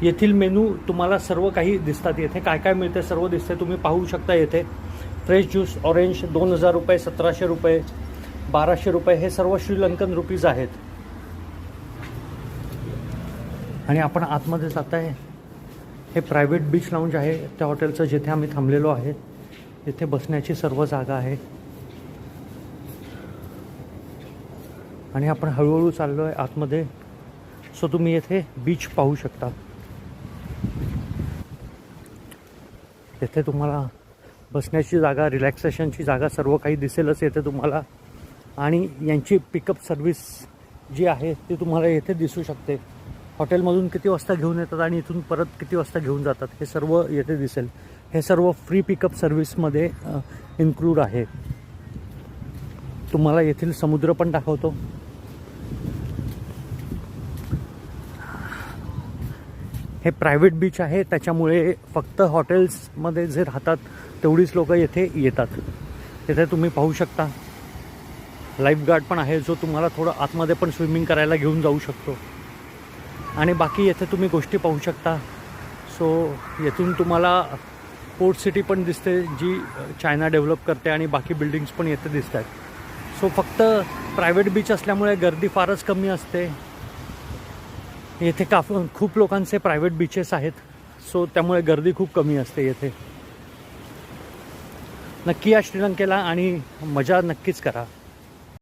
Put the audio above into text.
येथील मेनू तुम्हाला सर्व काही दिसतात. येथे काय काय मिळते सर्व दिसते, तुम्ही पाहू शकता. येथे फ्रेश ज्यूस ऑरेंज 2000 रुपये, 1700 रुपये, 1200 रुपये, हे सर्व श्रीलंकन रुपीज आहेत. आणि आपण आतमध्ये जात आहे. हे प्रायव्हेट बीच लाऊंज आहे त्या हॉटेलचं, जिथे आम्ही थांबलेलो आहे. इथे बसण्याची सर्व जागा आहे. आणि आपण हळूहळू चाललो आहे आतमध्ये. सो तुम्ही येथे बीच पाहू शकता. येथे तुम्हाला बसण्याची जागा, रिलॅक्सेशनची जागा सर्व काही दिसेलच येथे तुम्हाला. आणि यांची पिकअप सर्व्हिस जी आहे ती तुम्हाला येथे दिसू शकते. हॉटेलमधून किती वाजता घेऊन येतात आणि इथून परत किती वाजता घेऊन जातात हे सर्व येथे दिसेल. हे सर्व फ्री पिकअप सर्व्हिसमध्ये इन्क्लूड आहे. तुम्हाला येथील समुद्र पण दाखवतो. हे प्रायव्हेट बीच आहे, त्याच्यामुळे फक्त हॉटेल्समध्ये जे राहतात तेवढीच लोक येथे येतात. येथे तुम्ही पाहू शकता लाईफगार्ड पण आहे, जो तुम्हाला थोडं आतमध्ये पण स्विमिंग करायला घेऊन जाऊ शकतो. आणि बाकी येथे तुम्ही गोष्टी पाहू शकता. सो येथून तुम्हाला पोर्ट सिटी पण दिसते, जी चायना डेव्हलप करते, आणि बाकी बिल्डिंग्स पण येथे दिसत आहेत. सो फक्त प्रायव्हेट बीच असल्यामुळे गर्दी फारच कमी असते. येथे खूप लोकांचे प्रायव्हेट बीचेस आहेत. सो त्यामुळे गर्दी खूप कमी असते येथे. नक्की या श्रीलंकेला आणि मजा नक्कीच करा.